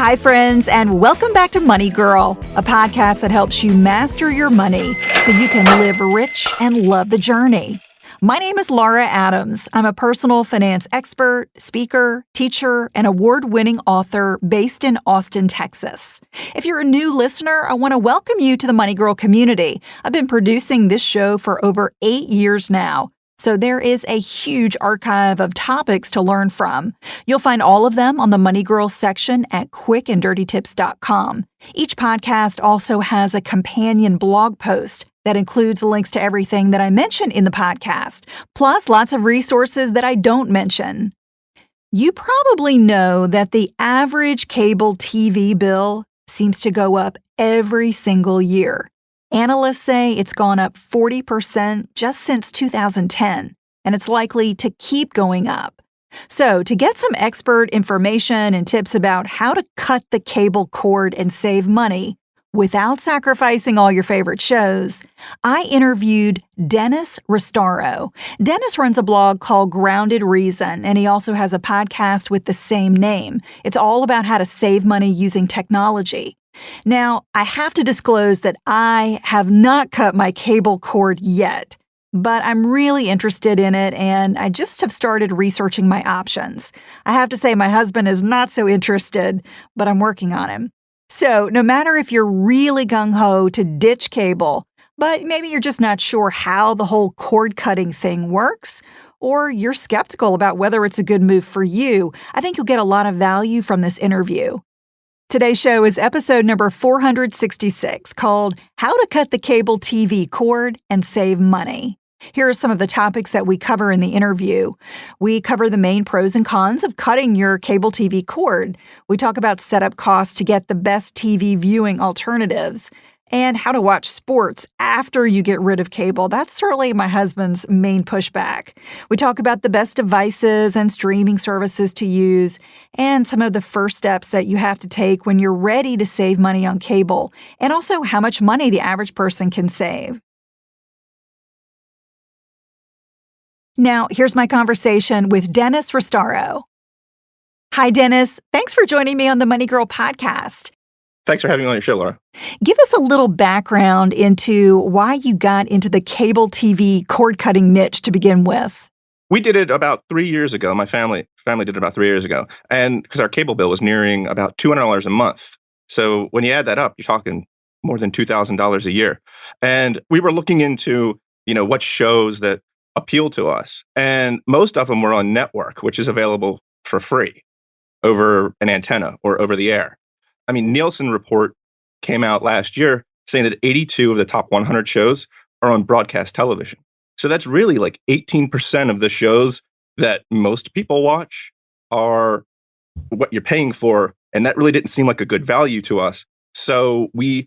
Hi, friends, and welcome back to Money Girl, a podcast that helps you master your money so you can live rich and love the journey. My name is Laura Adams. I'm a personal finance expert, speaker, teacher, and award-winning author based in Austin, Texas. If you're a new listener, I want to welcome you to the Money Girl community. I've been producing this show for over 8 years now. So there is a huge archive of topics to learn from. You'll find all of them on the Money Girl section at quickanddirtytips.com. Each podcast also has a companion blog post that includes links to everything that I mention in the podcast, plus lots of resources that I don't mention. You probably know that the average cable TV bill seems to go up every single year. Analysts say it's gone up 40% just since 2010, and it's likely to keep going up. So, to get some expert information and tips about how to cut the cable cord and save money without sacrificing all your favorite shows, I interviewed Dennis Restauro. Dennis runs a blog called Grounded Reason, and he also has a podcast with the same name. It's all about how to save money using technology. Now, I have to disclose that I have not cut my cable cord yet, but I'm really interested in it, and I just have started researching my options. I have to say my husband is not so interested, but I'm working on him. So, no matter if you're really gung-ho to ditch cable, but maybe you're just not sure how the whole cord-cutting thing works, or you're skeptical about whether it's a good move for you, I think you'll get a lot of value from this interview. Today's show is episode number 466, called How to Cut the Cable TV Cord and Save Money. Here are some of the topics that we cover in the interview. We cover the main pros and cons of cutting your cable TV cord. We talk about setup costs to get the best TV viewing alternatives, and how to watch sports after you get rid of cable. That's certainly my husband's main pushback. We talk about the best devices and streaming services to use, and some of the first steps that you have to take when you're ready to save money on cable, and also how much money the average person can save. Now, here's my conversation with Dennis Restauro. Hi, Dennis. Thanks for joining me on the Money Girl podcast. Thanks for having me on your show, Laura. Give us a little background into why you got into the cable TV cord-cutting niche to begin with. We did it about 3 years ago. My family did it about 3 years ago. And because our cable bill was nearing about $200 a month. So when you add that up, you're talking more than $2,000 a year. And we were looking into, what shows that appeal to us. And most of them were on network, which is available for free over an antenna or over the air. I mean, Nielsen report came out last year saying that 82 of the top 100 shows are on broadcast television. So that's really like 18% of the shows that most people watch are what you're paying for. And that really didn't seem like a good value to us. So we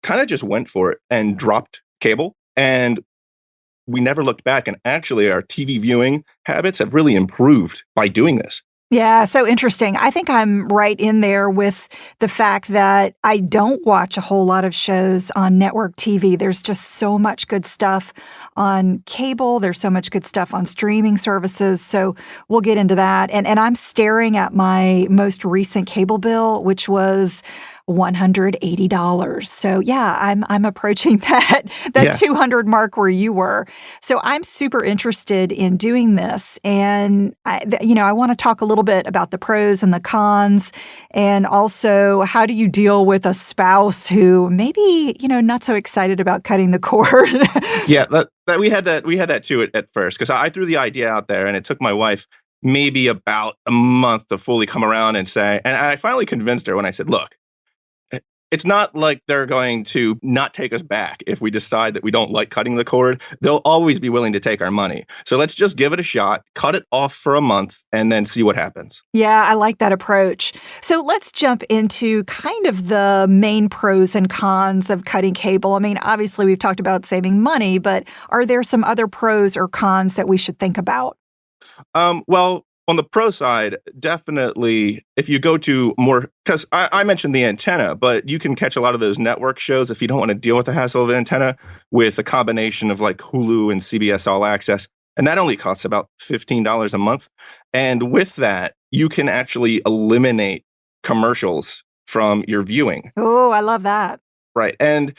kind of just went for it and dropped cable. And we never looked back. And actually, our TV viewing habits have really improved by doing this. Yeah, so interesting. I think I'm right in there with the fact that I don't watch a whole lot of shows on network TV. There's just so much good stuff on cable. There's so much good stuff on streaming services. So we'll get into that. And I'm staring at my most recent cable bill, which was $180. So yeah, I'm approaching that Yeah. 200 mark where you were. So I'm super interested in doing this, and I want to talk a little bit about the pros and the cons, and also how do you deal with a spouse who maybe not so excited about cutting the cord. Yeah, that we had that too at first, because I threw the idea out there, and it took my wife maybe about a month to fully come around and say, and I finally convinced her when I said, look, it's not like they're going to not take us back if we decide that we don't like cutting the cord. They'll always be willing to take our money. So let's just give it a shot, cut it off for a month, and then see what happens. Yeah, I like that approach. So let's jump into kind of the main pros and cons of cutting cable. I mean, obviously, we've talked about saving money, but are there some other pros or cons that we should think about? Well, on the pro side, definitely, if you go to more, because I mentioned the antenna, but you can catch a lot of those network shows if you don't want to deal with the hassle of an antenna with a combination of like Hulu and CBS All Access. And that only costs about $15 a month. And with that, you can actually eliminate commercials from your viewing. Oh, I love that. Right. And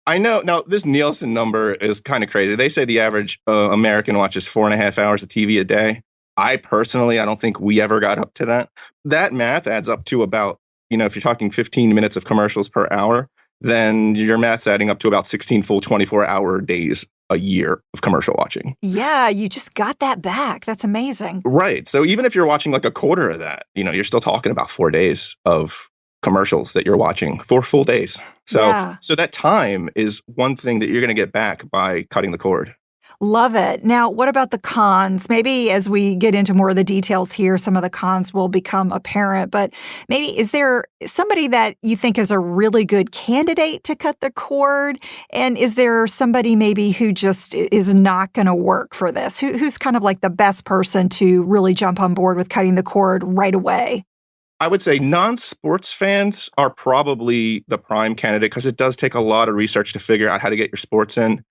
I know now this Nielsen number is kind of crazy. They say the average American watches 4.5 hours of TV a day. I personally, I don't think we ever got up to that. That math adds up to about, if you're talking 15 minutes of commercials per hour, then your math's adding up to about 16 full 24-hour days a year of commercial watching. Yeah, you just got that back. That's amazing. Right. So even if you're watching like a quarter of that, you're still talking about 4 days of commercials that you're watching, 4 full days. So Yeah. so that time is one thing that you're going to get back by cutting the cord. Love it. Now, what about the cons? Maybe as we get into more of the details here, some of the cons will become apparent. But maybe is there somebody that you think is a really good candidate to cut the cord? And is there somebody maybe who just is not going to work for this? Who's kind of like the best person to really jump on board with cutting the cord right away? I would say non-sports fans are probably the prime candidate because it does take a lot of research to figure out how to get your sports in,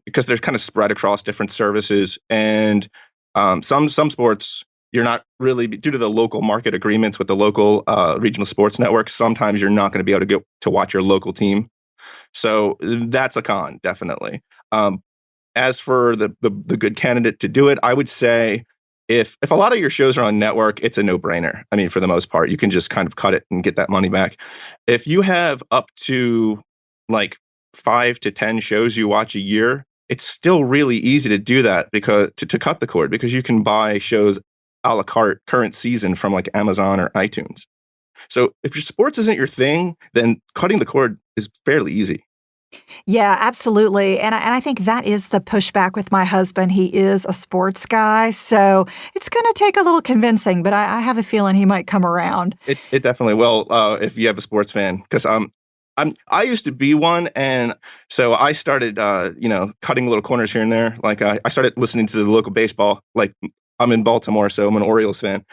because they're kind of spread across different services. And some sports, you're not really, due to the local market agreements with the local regional sports networks, sometimes you're not going to be able to get to watch your local team. So that's a con, definitely. As for the good candidate to do it, I would say if a lot of your shows are on network, it's a no-brainer. I mean, for the most part, you can just kind of cut it and get that money back. If you have up to like 5 to 10 shows you watch a year, it's still really easy to do that because to cut the cord, because you can buy shows a la carte current season from like Amazon or iTunes. So if your sports isn't your thing, then cutting the cord is fairly easy. Yeah, absolutely. And I think that is the pushback with my husband. He is a sports guy, so it's going to take a little convincing, but I have a feeling he might come around. It definitely will, if you have a sports fan, because I used to be one, and so I started cutting little corners here and there. Like I started listening to the local baseball. Like I'm in Baltimore, so I'm an Orioles fan.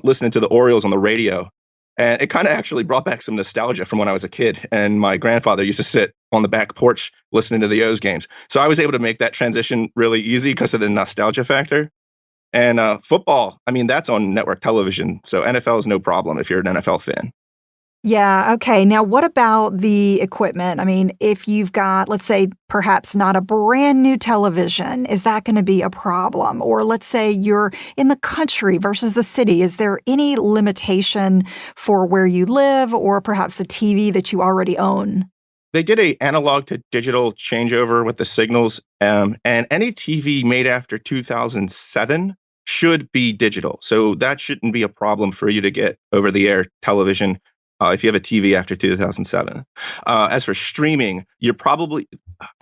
Listening to the Orioles on the radio, and it kind of actually brought back some nostalgia from when I was a kid. And my grandfather used to sit on the back porch listening to the O's games. So I was able to make that transition really easy because of the nostalgia factor. And football, I mean, that's on network television. So NFL is no problem if you're an NFL fan. Yeah, okay. Now, what about the equipment? I mean, if you've got, let's say, perhaps not a brand new television, is that going to be a problem? Or let's say you're in the country versus the city. Is there any limitation for where you live or perhaps the TV that you already own? They did a analog to digital changeover with the signals, and any TV made after 2007 should be digital. So that shouldn't be a problem for you to get over-the-air television if you have a TV after 2007. As for streaming,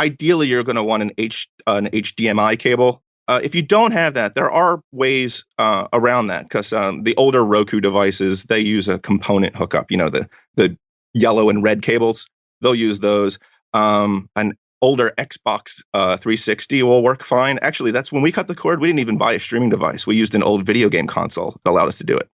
ideally, you're going to want an HDMI cable. If you don't have that, there are ways around that because the older Roku devices, they use a component hookup, the yellow and red cables. They'll use those. An older Xbox 360 will work fine. Actually, that's when we cut the cord. We didn't even buy a streaming device. We used an old video game console that allowed us to do it.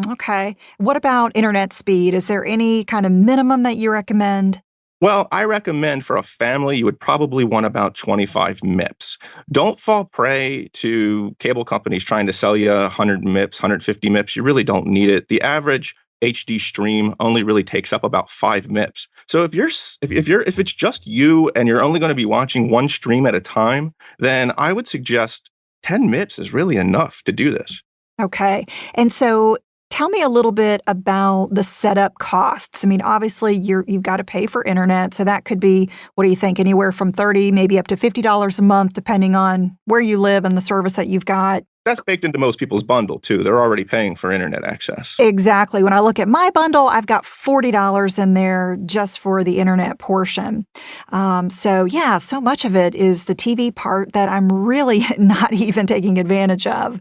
Okay. What about internet speed? Is there any kind of minimum that you recommend? Well, I recommend for a family, you would probably want about 25 MIPS. Don't fall prey to cable companies trying to sell you 100 MIPS, 150 MIPS. You really don't need it. The average HD stream only really takes up about 5 MIPS. So if it's just you and you're only going to be watching one stream at a time, then I would suggest 10 MIPS is really enough to do this. Okay. And so tell me a little bit about the setup costs. I mean, obviously you've got to pay for internet, so that could be, what do you think, anywhere from $30, maybe up to $50 a month, depending on where you live and the service that you've got. That's baked into most people's bundle, too. They're already paying for internet access. Exactly. When I look at my bundle, I've got $40 in there just for the internet portion. So much of it is the TV part that I'm really not even taking advantage of.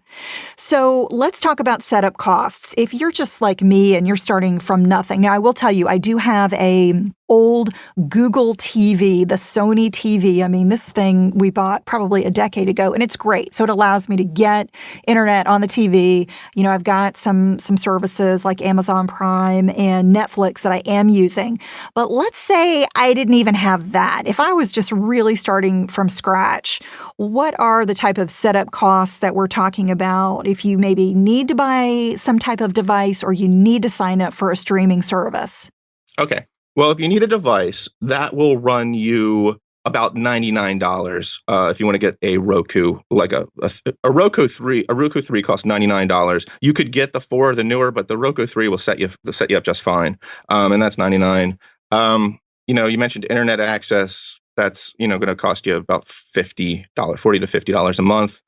So let's talk about setup costs. If you're just like me and you're starting from nothing. Now, I will tell you, I do have a old Google TV, the Sony TV. I mean, this thing we bought probably a decade ago, and it's great. So it allows me to get internet on the TV. You know, I've got some services like Amazon Prime and Netflix that I am using. But let's say I didn't even have that. If I was just really starting from scratch, what are the type of setup costs that we're talking about if you maybe need to buy some type of device or you need to sign up for a streaming service? Okay. Well, if you need a device, that will run you about $99 if you want to get a Roku, like a Roku 3. A Roku 3 costs $99. You could get the 4, the newer, but the Roku 3 will set you up just fine, and that's $99. You mentioned internet access. That's going to cost you about $40 to $50 a month.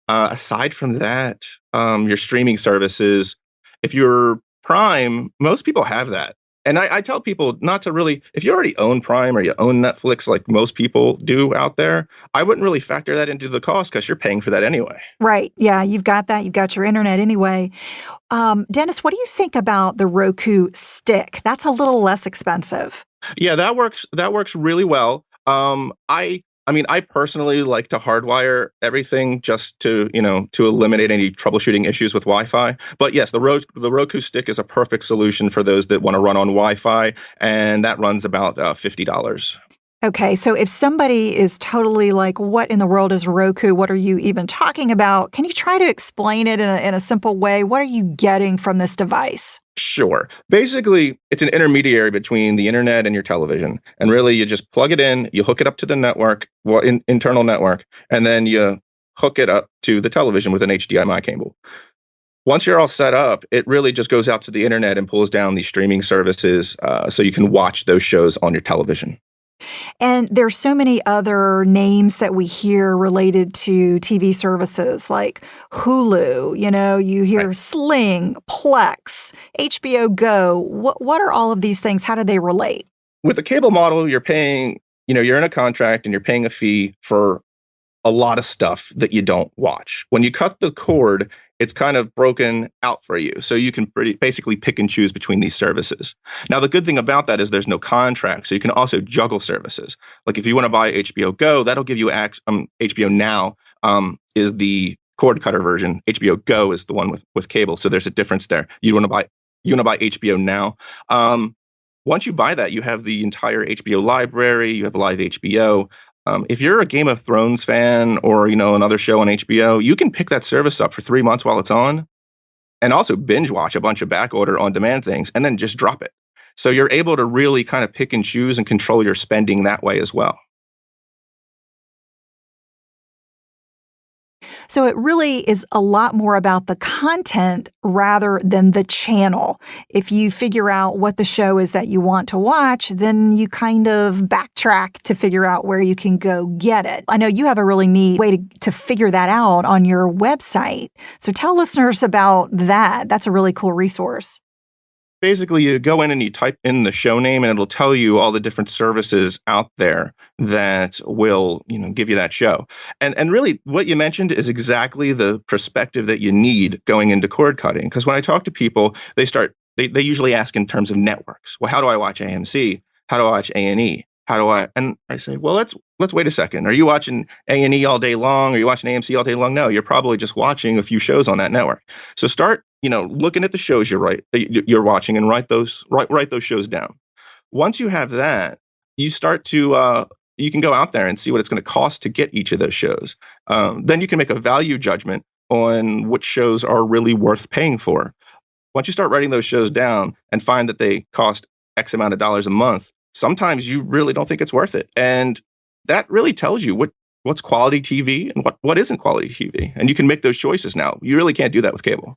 Aside from that, your streaming services, if you're Prime, most people have that. And I tell people not to really, if you already own Prime or you own Netflix, like most people do out there, I wouldn't really factor that into the cost because you're paying for that anyway. Right. Yeah, you've got that. You've got your internet anyway. Dennis, what do you think about the Roku stick? That's a little less expensive. Yeah, that works. That works really well. I personally like to hardwire everything just to eliminate any troubleshooting issues with Wi-Fi. But yes, the Roku stick is a perfect solution for those that want to run on Wi-Fi, and that runs about $50. Okay, so if somebody is totally like, what in the world is Roku? What are you even talking about? Can you try to explain it in a simple way? What are you getting from this device? Sure. Basically, it's an intermediary between the internet and your television. And really, you just plug it in, you hook it up to the network, internal network, and then you hook it up to the television with an HDMI cable. Once you're all set up, it really just goes out to the internet and pulls down these streaming services so you can watch those shows on your television. And there's so many other names that we hear related to TV services like Hulu, you hear Right. Sling, Plex, HBO Go. What are all of these things? How do they relate? With the cable model, you're paying, you're in a contract and you're paying a fee for a lot of stuff that you don't watch. When you cut the cord, it's kind of broken out for you. So you can basically pick and choose between these services. Now, the good thing about that is there's no contract. So you can also juggle services. Like if you want to buy HBO Go, that'll give you HBO Now is the cord cutter version. HBO Go is the one with cable. So there's a difference there. You want to buy HBO Now. Once you buy that, you have the entire HBO library. You have live HBO. If you're a Game of Thrones fan or, another show on HBO, you can pick that service up for 3 months while it's on and also binge watch a bunch of back order on demand things and then just drop it. So you're able to really kind of pick and choose and control your spending that way as well. So it really is a lot more about the content rather than the channel. If you figure out what the show is that you want to watch, then you kind of backtrack to figure out where you can go get it. I know you have a really neat way to figure that out on your website. So tell listeners about that. That's a really cool resource. Basically, you go in and you type in the show name and it'll tell you all the different services out there that will, give you that show. And really what you mentioned is exactly the perspective that you need going into cord cutting. Because when I talk to people, they usually ask in terms of networks. Well, how do I watch AMC? How do I watch A&E? And I say, well, let's wait a second. Are you watching A&E all day long? Are you watching AMC all day long? No, you're probably just watching a few shows on that network. So start, looking at the shows you're watching and write those shows down. Once you have that, you start to, you can go out there and see what it's going to cost to get each of those shows. Then you can make a value judgment on which shows are really worth paying for. Once you start writing those shows down and find that they cost X amount of dollars a month, sometimes you really don't think it's worth it. And that really tells you what's quality TV and what isn't quality TV. And you can make those choices now. You really can't do that with cable.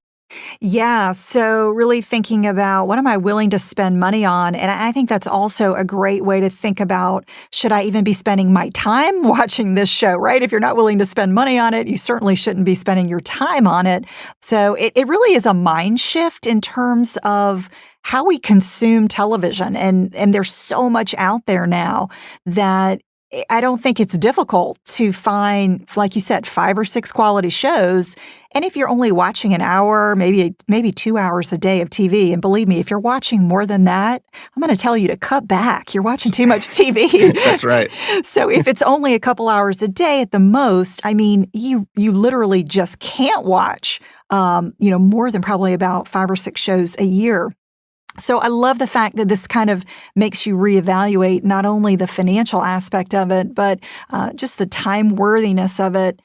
Yeah. So really thinking about what am I willing to spend money on? And I think that's also a great way to think about, should I even be spending my time watching this show, right? If you're not willing to spend money on it, you certainly shouldn't be spending your time on it. So it really is a mind shift in terms of how we consume television. And there's so much out there now that I don't think it's difficult to find, like you said, 5 or 6 quality shows, and if you're only watching an hour, maybe 2 hours a day of TV, and believe me, if you're watching more than that, I'm gonna tell you to cut back. You're watching too much TV. That's right. So if it's only a couple hours a day at the most, I mean, you literally just can't watch, more than probably about 5 or 6 shows a year. So I love the fact that this kind of makes you reevaluate not only the financial aspect of it, but just the time worthiness of it.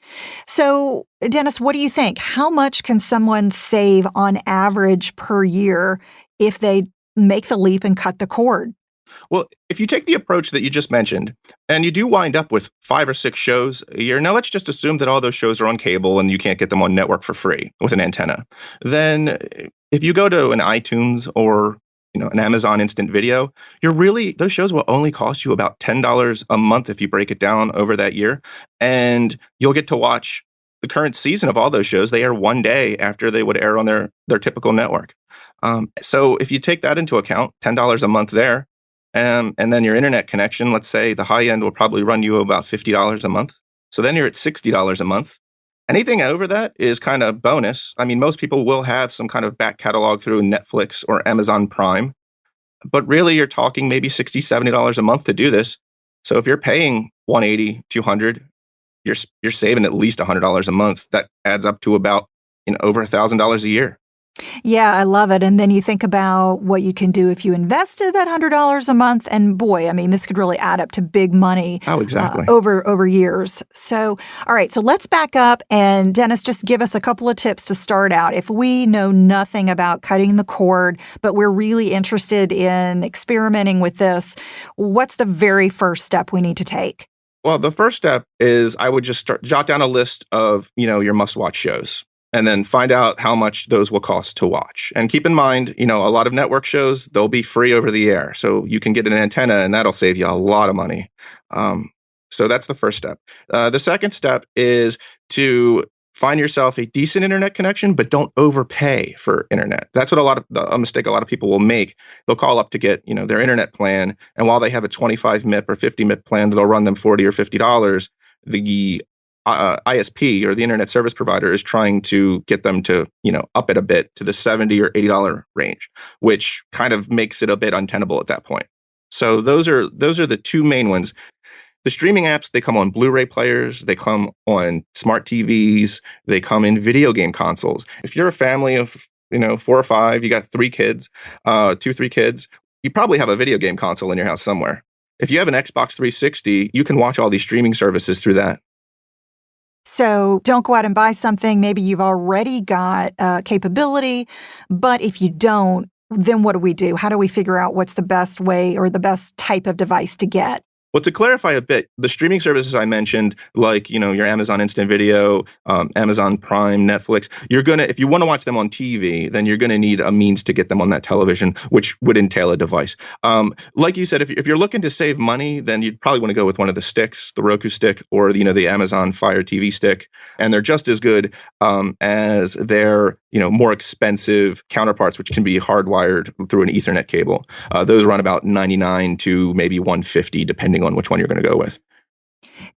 So, Dennis, what do you think? How much can someone save on average per year if they make the leap and cut the cord? Well, if you take the approach that you just mentioned, and you do wind up with 5 or 6 shows a year, now let's just assume that all those shows are on cable and you can't get them on network for free with an antenna. Then if you go to an iTunes or an Amazon Instant Video, those shows will only cost you about $10 a month if you break it down over that year. And you'll get to watch the current season of all those shows. They air one day after they would air on their typical network. So if you take that into account, $10 a month there, and then your internet connection, let's say the high end will probably run you about $50 a month. So then you're at $60 a month. Anything over that is kind of bonus. I mean, most people will have some kind of back catalog through Netflix or Amazon Prime, but really you're talking maybe $60, $70 a month to do this. So if you're paying $180, $200, you're saving at least $100 a month. That adds up to about over $1,000 a year. Yeah, I love it. And then you think about what you can do if you invested that $100 a month. And boy, I mean, this could really add up to big money. Oh, exactly. Over years. So, all right. So let's back up. And Dennis, just give us a couple of tips to start out. If we know nothing about cutting the cord, but we're really interested in experimenting with this, what's the very first step we need to take? Well, the first step is I would just jot down a list of, your must-watch shows, and then find out how much those will cost to watch. And keep in mind, a lot of network shows, they'll be free over the air. So you can get an antenna and that'll save you a lot of money. So that's the first step. The second step is to find yourself a decent internet connection, but don't overpay for internet. That's what a mistake a lot of people will make. They'll call up to get, their internet plan. And while they have a 25 MIP or 50 MIP plan that'll run them $40 or $50, the ISP or the internet service provider is trying to get them to, up it a bit to the $70 or $80 range, which kind of makes it a bit untenable at that point. So those are the two main ones. The streaming apps, they come on Blu-ray players, they come on smart TVs, they come in video game consoles. If you're a family of, 4 or 5, you got 3 kids, 3 kids, you probably have a video game console in your house somewhere. If you have an Xbox 360, you can watch all these streaming services through that. So don't go out and buy something. Maybe you've already got capability, but if you don't, then what do we do? How do we figure out what's the best way or the best type of device to get? Well, to clarify a bit, the streaming services I mentioned, like, your Amazon Instant Video, Amazon Prime, Netflix, if you want to watch them on TV, then you're going to need a means to get them on that television, which would entail a device. Like you said, if you're looking to save money, then you'd probably want to go with one of the sticks, the Roku stick, or, the Amazon Fire TV stick. And they're just as good as their, more expensive counterparts, which can be hardwired through an Ethernet cable. Those run about $99 to maybe $150, depending on which one you're going to go with.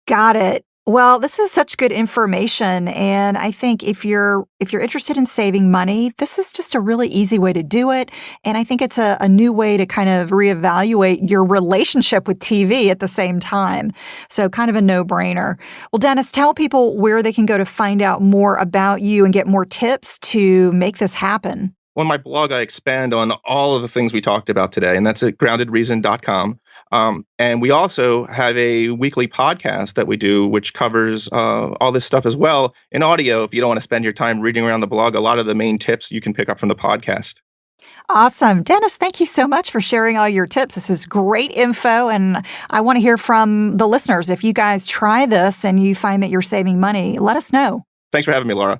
Got it. Well, this is such good information, and I think if you're interested in saving money, this is just a really easy way to do it. And I think it's a new way to kind of reevaluate your relationship with TV at the same time. So kind of a no-brainer. Well, Dennis, tell people where they can go to find out more about you and get more tips to make this happen. On my blog, I expand on all of the things we talked about today, and that's at groundedreason.com. And we also have a weekly podcast that we do, which covers all this stuff as well in audio. If you don't want to spend your time reading around the blog, a lot of the main tips you can pick up from the podcast. Awesome. Dennis, thank you so much for sharing all your tips. This is great info, and I want to hear from the listeners. If you guys try this and you find that you're saving money, let us know. Thanks for having me, Laura.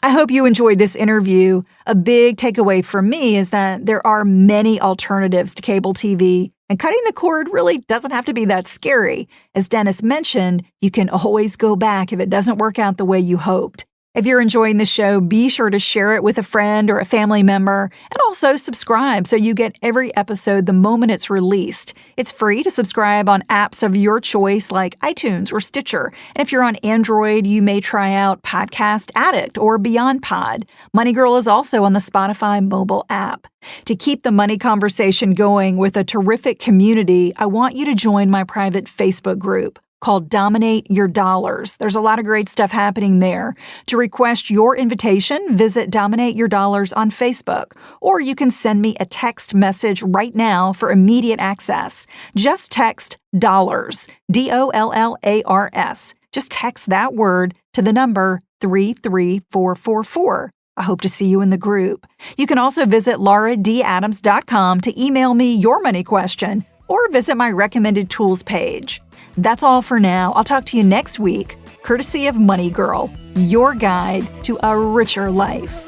I hope you enjoyed this interview. A big takeaway for me is that there are many alternatives to cable TV, and cutting the cord really doesn't have to be that scary. As Dennis mentioned, you can always go back if it doesn't work out the way you hoped. If you're enjoying the show, be sure to share it with a friend or a family member, and also subscribe so you get every episode the moment it's released. It's free to subscribe on apps of your choice like iTunes or Stitcher. And if you're on Android, you may try out Podcast Addict or Beyond Pod. Money Girl is also on the Spotify mobile app. To keep the money conversation going with a terrific community, I want you to join my private Facebook group called Dominate Your Dollars. There's a lot of great stuff happening there. To request your invitation, visit Dominate Your Dollars on Facebook, or you can send me a text message right now for immediate access. Just text dollars, DOLLARS. Just text that word to the number 33444. I hope to see you in the group. You can also visit lauradadams.com to email me your money question or visit my recommended tools page. That's all for now. I'll talk to you next week, courtesy of Money Girl, your guide to a richer life.